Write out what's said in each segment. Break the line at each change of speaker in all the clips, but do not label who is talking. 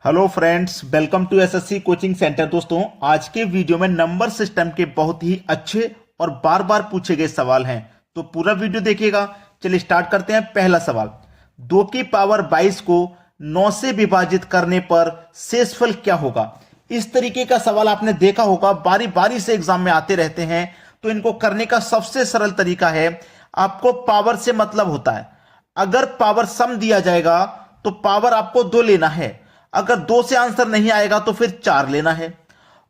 Hello friends, welcome to SSC coaching centre. दोस्तों, आज के वीडियो में नंबर सिस्टम के बहुत ही अच्छे और बार बार पूछे गए सवाल हैं, तो पूरा वीडियो देखिएगा। चलिए स्टार्ट करते हैं। पहला सवाल, 2 की पावर 22 को 9 से विभाजित करने पर शेषफल क्या होगा। इस तरीके का सवाल आपने देखा होगा, बारी बारी से एग्जाम में आते रहते हैं। तो इनको करने का सबसे सरल तरीका है, आपको पावर से मतलब होता है। अगर पावर सम दिया जाएगा तो पावर आपको 2 लेना है। अगर 2 से आंसर नहीं आएगा तो फिर 4 लेना है।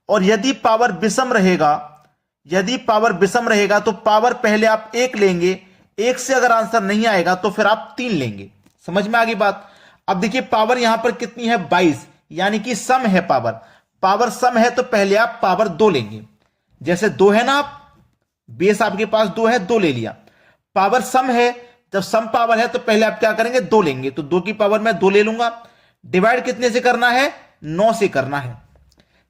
और यदि पावर विषम रहेगा तो पावर पहले आप 1 लेंगे। 1 से अगर आंसर नहीं आएगा तो फिर आप 3 लेंगे। समझ में आ गई बात। अब देखिए पावर यहां पर कितनी है, 22, यानी कि सम है। पावर सम है तो पहले आप पावर 2 लेंगे। जैसे 2 है ना, आप बेस आपके पास 2 है, 2 ले लिया। पावर सम है, जब सम पावर है तो पहले आप क्या करेंगे, 2 लेंगे। तो 2 की पावर में 2 ले लूंगा। डिवाइड कितने से करना है, 9 से करना है।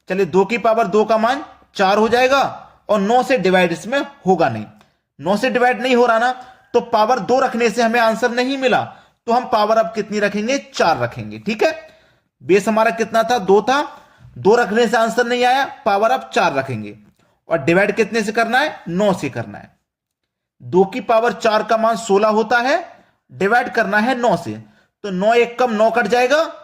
चलिए 2 की पावर 2 का मान 4 हो जाएगा, और 9 से डिवाइड इसमें होगा नहीं। 9 से डिवाइड नहीं हो रहा ना, तो पावर 2 रखने से हमें आंसर नहीं मिला। तो हम पावर अब कितनी रखेंगे, 4 रखेंगे। ठीक है, बेस हमारा कितना था, 2 था। 2 रखने से आंसर नहीं आया, पावर अब 4 रखेंगे। और डिवाइड कितने से करना है, 9 से करना है। 2 की पावर 4 का मान 16 होता है, डिवाइड करना है 9 से। तो 9 एक कम 9 कट जाएगा।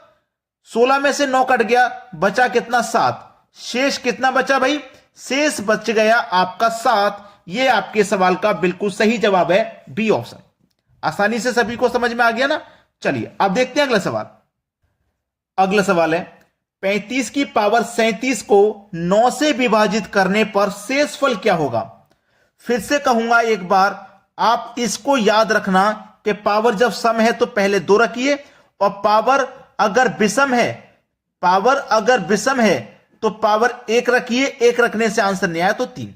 16 में से 9 कट गया, बचा कितना, 7। शेष कितना बचा भाई, शेष बच गया आपका 7। यह आपके सवाल का बिल्कुल सही जवाब है, बी ऑप्शन। आसानी से सभी को समझ में आ गया ना। चलिए अब देखते हैं अगला सवाल। अगला सवाल है, 35 की पावर 37 को 9 से विभाजित करने पर शेषफल क्या होगा। फिर से कहूंगा एक बार, आप इसको याद रखना कि पावर जब सम है तो पहले 2 रखिए, और पावर अगर विषम है तो पावर 1 रखिए। 1 रखने से आंसर नहीं आया तो 3।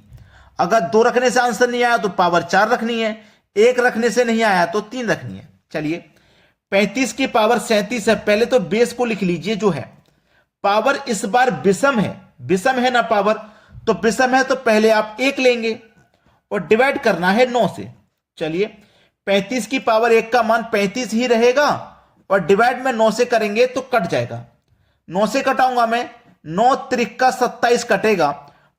अगर 2 रखने से आंसर नहीं आया तो पावर 4 रखनी है। 1 रखने से नहीं आया तो 3 रखनी है। चलिए 35 की पावर 37 है, पहले तो बेस को लिख लीजिए जो है। पावर इस बार विषम है ना पावर, तो विषम है तो पहले आप 1 लेंगे और डिवाइड करना है 9 से। चलिए 35 की पावर 1 का मान 35 ही रहेगा, और डिवाइड में 9 से करेंगे तो कट जाएगा। 9 से कटाऊंगा मैं, 9 त्रिक 27 कटेगा।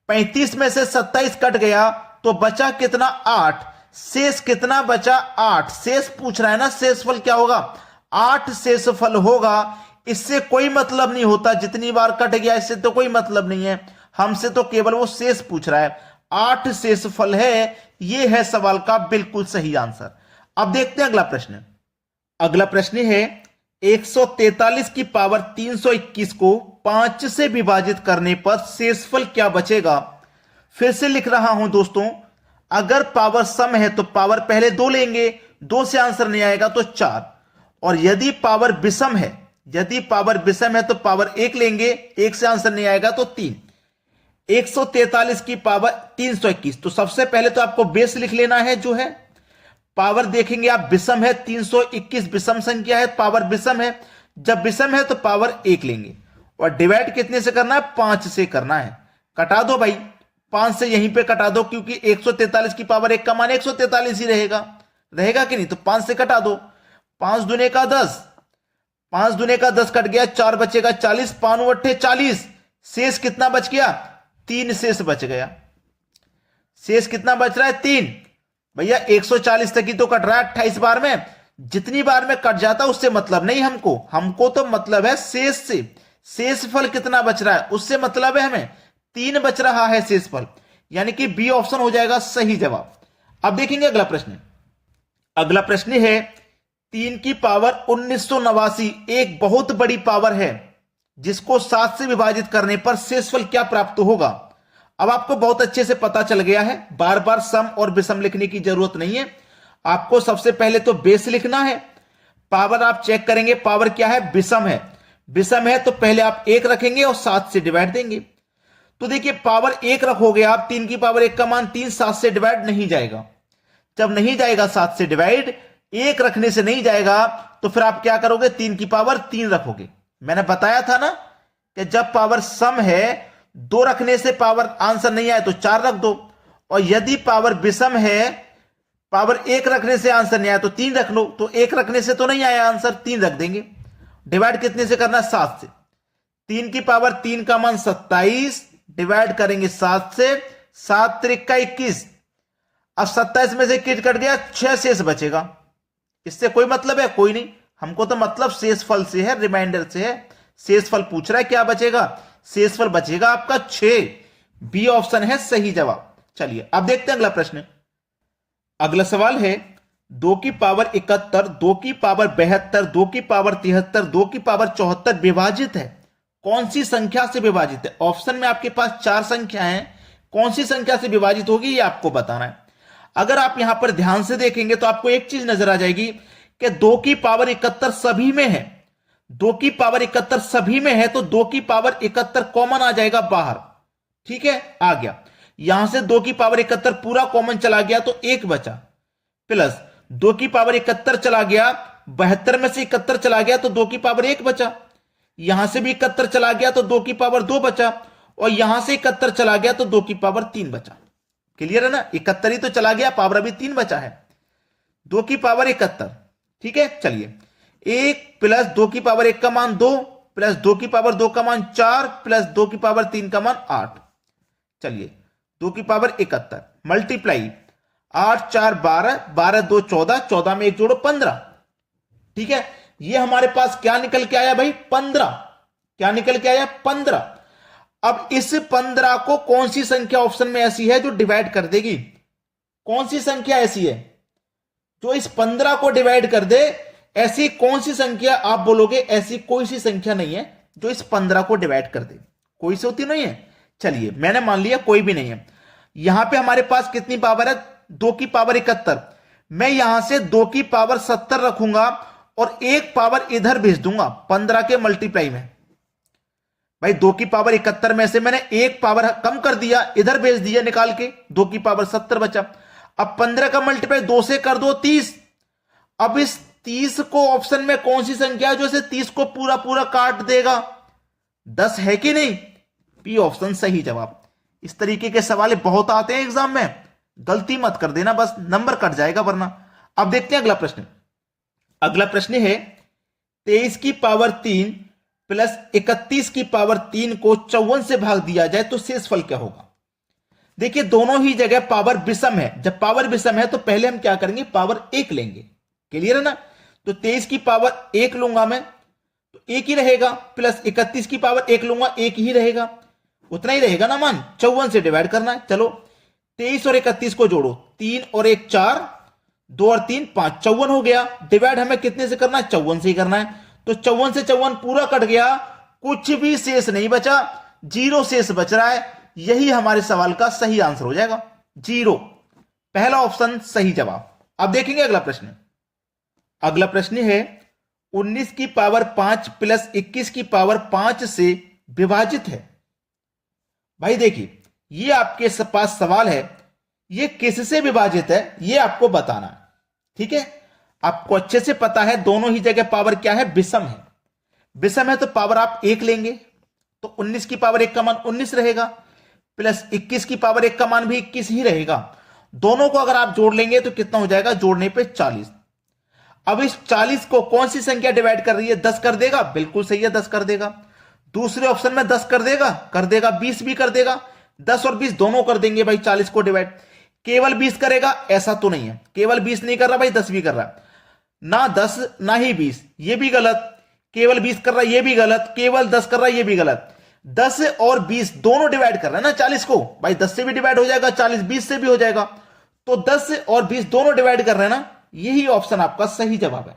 35 में से 27 कट गया तो बचा कितना, 8। शेष कितना बचा, 8। शेष पूछ रहा है ना, शेषफल क्या होगा, 8 शेषफल होगा। इससे कोई मतलब नहीं होता, जितनी बार कट गया इससे तो कोई मतलब नहीं है। हमसे तो केवल वो शेष पूछ रहा है। 8 शेषफल है, यह है सवाल का बिल्कुल सही आंसर। अब देखते हैं अगला प्रश्न। अगला प्रश्न है, 143 की पावर 321 को 5 से विभाजित करने पर शेषफल क्या बचेगा। फिर से लिख रहा हूं दोस्तों, अगर पावर सम है तो पावर पहले 2 लेंगे। 2 से आंसर नहीं आएगा तो 4। और यदि पावर विषम है तो पावर 1 लेंगे। 1 से आंसर नहीं आएगा तो 3। 143 की पावर 321, तो सबसे पहले तो आपको बेस लिख लेना है जो है। पावर देखेंगे आप, विषम है, 321 विषम संख्या है, पावर विषम है। जब विषम है तो पावर 1 लेंगे, और डिवाइड कितने से करना है, 5 से करना है। कटा दो भाई, 5 से यहीं पे कटा दो, क्योंकि 143 की पावर 1 का मान 143 ही रहेगा कि नहीं। तो 5 से कटा दो, 5 दूने का 10, 5 दूने का 10 कट गया, 4 बचेगा 40, 5 अट्ठे 40। शेष कितना बच गया, 3 शेष बच गया। शेष कितना बच रहा है, 3। भैया 140 तक ही तो कट रहा है 28 बार में। जितनी बार में कट जाता उससे मतलब नहीं हमको तो मतलब है शेष से। शेषफल कितना बच रहा है उससे मतलब है हमें। 3 बच रहा है शेषफल, यानी कि बी ऑप्शन हो जाएगा सही जवाब। अब देखेंगे अगला प्रश्न। अगला प्रश्न है, 3 की पावर 1989 एक बहुत बड़ी पावर है, जिसको 7 से विभाजित करने पर शेषफल क्या प्राप्त होगा। अब आपको बहुत अच्छे से पता चल गया है, बार बार सम और विषम लिखने की जरूरत नहीं है। आपको सबसे पहले तो बेस लिखना है। पावर आप चेक करेंगे, पावर क्या है, विषम है तो पहले आप 1 रखेंगे और 7 से डिवाइड देंगे। तो देखिए पावर 1 रखोगे आप, 3 की पावर 1 का मान 3, 7 से डिवाइड नहीं जाएगा। जब नहीं जाएगा 7 से डिवाइड, 1 रखने से नहीं जाएगा, तो फिर आप क्या करोगे, 3 की पावर 3 रखोगे। मैंने बताया था ना कि जब पावर सम है, 2 रखने से पावर आंसर नहीं आए तो 4 रख दो। और यदि पावर विषम है, पावर 1 रखने से आंसर नहीं आया तो 3 रख लो। तो 1 रखने से तो नहीं आया आंसर, 3 रख देंगे। डिवाइड कितने से करना है, 7 से। 3 की पावर 3 का मान 27, डिवाइड करेंगे 7 से, 7 त्रिका 21। अब 27 में से किट कट गया, 6 शेष बचेगा। इससे कोई मतलब है? कोई नहीं। हमको तो मतलब शेषफल से है, रिमाइंडर से है। शेषफल पूछ रहा है, क्या बचेगा? शेषफल बचेगा आपका 6। बी ऑप्शन है सही जवाब। चलिए अब देखते हैं अगला प्रश्न। अगला सवाल है 2 की पावर 71, 2 की पावर 72, 2 की पावर 73, 2 की पावर 74 विभाजित है। कौन सी संख्या से विभाजित है? ऑप्शन में आपके पास 4 संख्या हैं, कौन सी संख्या से विभाजित होगी ये आपको बताना है। अगर आप यहां पर ध्यान से देखेंगे तो आपको एक चीज नजर आ जाएगी कि 2 की पावर 71 सभी में है। 2 की पावर 71 सभी में है तो 2 की पावर 71 कॉमन आ जाएगा बाहर। ठीक है, आ गया। यहां से 2 की पावर 71 पूरा कॉमन चला गया तो 1 बचा, प्लस 2 की पावर 71 चला गया, 72 में से 71 चला गया तो 2 की पावर 1 बचा। यहां से भी 71 चला गया तो 2 की पावर 2 बचा, और यहां से 71 चला गया तो 2 की पावर 3 बचा। क्लियर है ना? 71 ही तो चला गया, पावर अभी 3 बचा है। 2 की पावर 71। ठीक है, चलिए 1 प्लस 2 की पावर 1 का मान 2, प्लस 2 की पावर 2 का मान 4, प्लस 2 की पावर 3 का मान 8। चलिए 2 की पावर 71 मल्टीप्लाई 8 4 12, 12 2 14, 14 में 1 जोड़ो 15। ठीक है, ये हमारे पास क्या निकल के आया भाई? 15। क्या निकल के आया? 15। अब इस 15 को कौन सी संख्या ऑप्शन में ऐसी है जो डिवाइड कर देगी? कौन सी संख्या ऐसी है जो इस 15 को डिवाइड कर दे? ऐसी कौन सी संख्या आप बोलोगे? ऐसी कोई सी संख्या नहीं है जो इस 15 को डिवाइड कर दे। कोई सी होती नहीं है। चलिए मैंने मान लिया कोई भी नहीं है। यहां पे हमारे पास कितनी पावर है? 2 की पावर 71। मैं यहां से 2 की पावर 70 रखूंगा और 1 पावर इधर भेज दूंगा 15 के मल्टीप्लाई में। भाई 2 की पावर 71 में से मैंने 1 पावर कम कर दिया, इधर भेज दिया निकाल के, 2 की पावर 70 बचा। अब 15 का मल्टीप्लाई 2 से कर दो 30। अब इस 30 को ऑप्शन में कौन सी संख्या है जो इसे 30 को पूरा पूरा काट देगा? 10 है कि नहीं? बी ऑप्शन सही जवाब। इस तरीके के सवाल बहुत आते हैं एग्जाम में, गलती मत कर देना, बस नंबर कट जाएगा वरना। अब देखते हैं अगला प्रश्न। अगला प्रश्न है 23 की पावर 3 प्लस 31 की पावर 3 को 54 से भाग दिया जाए तो शेषफल क्या होगा? देखिए दोनों ही जगह पावर विषम है। जब पावर विषम है तो पहले हम क्या करेंगे? पावर 1 लेंगे। क्लियर है ना? तो 23 की पावर 1 लूंगा मैं तो 1 ही रहेगा, प्लस 31 की पावर 1 लूंगा 1 ही रहेगा, उतना ही रहेगा ना मान। 54 से डिवाइड करना है। चलो 23 और 31 को जोड़ो, 3 और 1 4, 2 और 3 5, 54 हो गया। डिवाइड हमें कितने से करना है? 54 से ही करना है। तो 54 से 54 पूरा कट गया, कुछ भी शेष नहीं बचा, 0 शेष बच रहा है। यही हमारे सवाल का सही आंसर हो जाएगा, 0। पहला ऑप्शन सही जवाब। अब देखेंगे अगला प्रश्न। अगला प्रश्न है 19 की पावर 5 प्लस 21 की पावर 5 से विभाजित है। भाई देखिए ये आपके पास सवाल है, ये किससे विभाजित है ये आपको बताना है। ठीक है, आपको अच्छे से पता है दोनों ही जगह पावर क्या है? विषम है। विषम है तो पावर आप 1 लेंगे तो 19 की पावर 1 का मान 19 रहेगा, प्लस 21 की पावर 1 का मान भी 21 ही रहेगा। दोनों को अगर आप जोड़ लेंगे तो कितना हो जाएगा? जोड़ने पे 40। अब इस 40 को कौन सी संख्या डिवाइड कर रही है? 10 कर देगा। बिल्कुल सही है, 10 कर देगा। दूसरे ऑप्शन में 10 कर देगा, 20 भी कर देगा। 10 और 20 दोनों कर देंगे भाई 40 को डिवाइड। केवल 20 करेगा ऐसा तो नहीं है, केवल 20 नहीं कर रहा भाई, 10 भी कर रहा है ना। 10 ना ही 20, ये भी गलत। केवल 20 कर रहा है ये भी गलत, केवल 10 कर रहा है ये भी गलत। 10 और 20 दोनों डिवाइड कर रहा है ना 40 को, भाई 10 से भी डिवाइड हो जाएगा, 40 20 से भी हो जाएगा। तो 10 और 20 दोनों डिवाइड कर रहे हैं ना, यही ऑप्शन आपका सही जवाब है।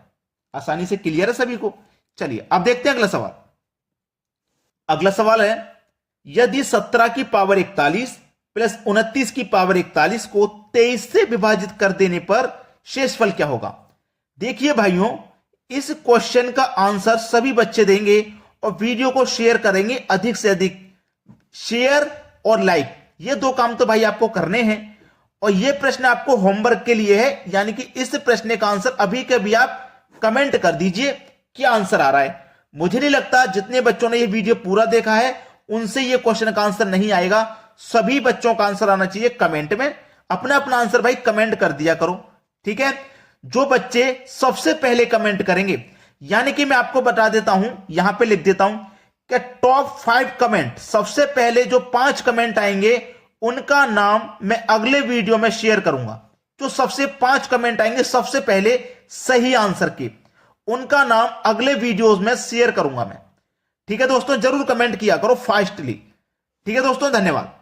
आसानी से क्लियर है सभी को। चलिए अब देखते हैं अगला सवाल। अगला सवाल है यदि 17 की पावर 41 प्लस 29 की पावर 41 को 23 से विभाजित कर देने पर शेषफल क्या होगा? देखिए भाइयों, इस क्वेश्चन का आंसर सभी बच्चे देंगे और वीडियो को शेयर करेंगे अधिक से अधिक। शेयर और लाइक ये 2 काम तो भाई आपको करने हैं, और ये प्रश्न आपको होमवर्क के लिए है, यानी कि इस प्रश्न का आंसर अभी के अभी आप कमेंट कर दीजिए क्या आंसर आ रहा है। मुझे नहीं लगता जितने बच्चों ने ये वीडियो पूरा देखा है उनसे ये क्वेश्चन का आंसर नहीं आएगा। सभी बच्चों का आंसर आना चाहिए कमेंट में। अपना अपना आंसर भाई कमेंट कर दिया करो, ठीक है। जो बच्चे सबसे पहले कमेंट करेंगे, यानी कि मैं आपको बता देता हूं, यहां पे लिख देता हूं कि टॉप 5 कमेंट, सबसे पहले जो 5 कमेंट आएंगे उनका नाम मैं अगले वीडियो में शेयर करूंगा। जो सबसे 5 कमेंट आएंगे सबसे पहले सही आंसर के, उनका नाम अगले वीडियोस में शेयर करूंगा मैं। ठीक है दोस्तों, जरूर कमेंट किया करो फास्टली। ठीक है दोस्तों, धन्यवाद।